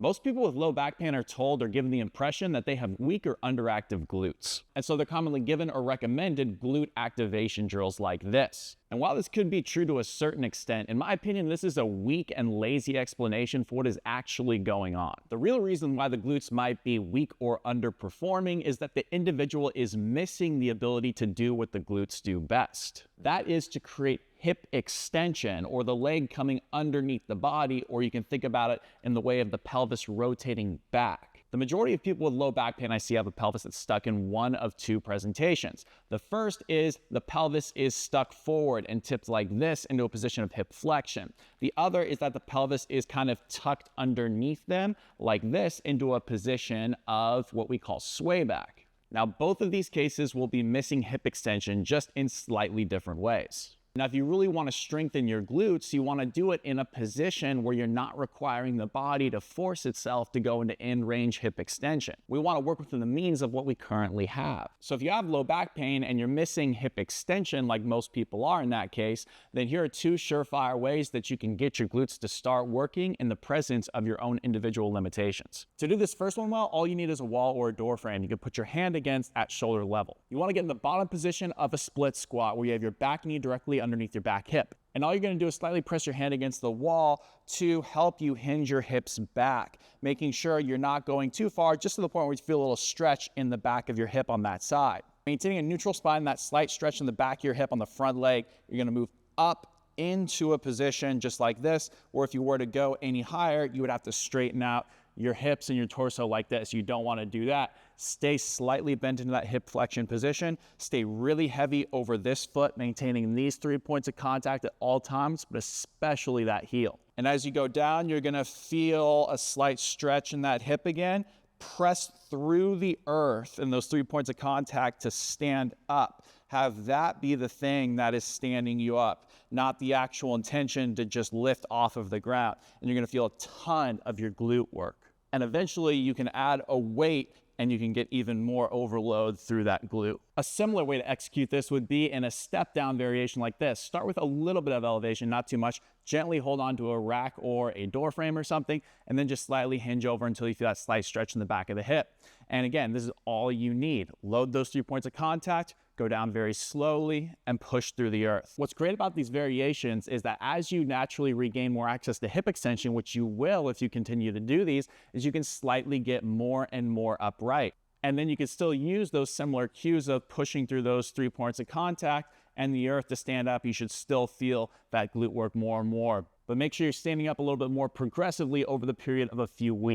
Most people with low back pain are told or given the impression that they have weak or underactive glutes. And so they're commonly given or recommended glute activation drills like this. And while this could be true to a certain extent, in my opinion, this is a weak and lazy explanation for what is actually going on. The real reason why the glutes might be weak or underperforming is that the individual is missing the ability to do what the glutes do best. That is to create hip extension, or the leg coming underneath the body, or you can think about it in the way of the pelvis rotating back. The majority of people with low back pain I see have a pelvis that's stuck in one of two presentations. The first is the pelvis is stuck forward and tipped like this into a position of hip flexion. The other is that the pelvis is kind of tucked underneath them like this into a position of what we call sway back. Now, both of these cases will be missing hip extension, just in slightly different ways. Now, if you really want to strengthen your glutes, you want to do it in a position where you're not requiring the body to force itself to go into end-range hip extension. We want to work within the means of what we currently have. So if you have low back pain and you're missing hip extension, like most people are in that case, then here are two surefire ways that you can get your glutes to start working in the presence of your own individual limitations. To do this first one well, all you need is a wall or a door frame you can put your hand against at shoulder level. You want to get in the bottom position of a split squat where you have your back knee directly underneath your back hip. And all you're going to do is slightly press your hand against the wall to help you hinge your hips back, making sure you're not going too far, just to the point where you feel a little stretch in the back of your hip on that side. Maintaining a neutral spine, that slight stretch in the back of your hip on the front leg, you're going to move up into a position just like this, or if you were to go any higher, you would have to straighten out your hips and your torso like this. You don't want to do that. Stay slightly bent into that hip flexion position. Stay really heavy over this foot, maintaining these 3 points of contact at all times, but especially that heel. And as you go down, you're going to feel a slight stretch in that hip again. Press through the earth and those 3 points of contact to stand up. Have that be the thing that is standing you up, not the actual intention to just lift off of the ground. And you're going to feel a ton of your glute work. And eventually you can add a weight and you can get even more overload through that glute. A similar way to execute this would be in a step down variation like this. Start with a little bit of elevation, not too much. Gently hold on to a rack or a door frame or something, and then just slightly hinge over until you feel that slight stretch in the back of the hip. And again, this is all you need. Load those 3 points of contact, go down very slowly, and push through the earth. What's great about these variations is that as you naturally regain more access to hip extension, which you will if you continue to do these, is you can slightly get more and more upright. And then you can still use those similar cues of pushing through those 3 points of contact and the earth to stand up. You should still feel that glute work more and more. But make sure you're standing up a little bit more progressively over the period of a few weeks.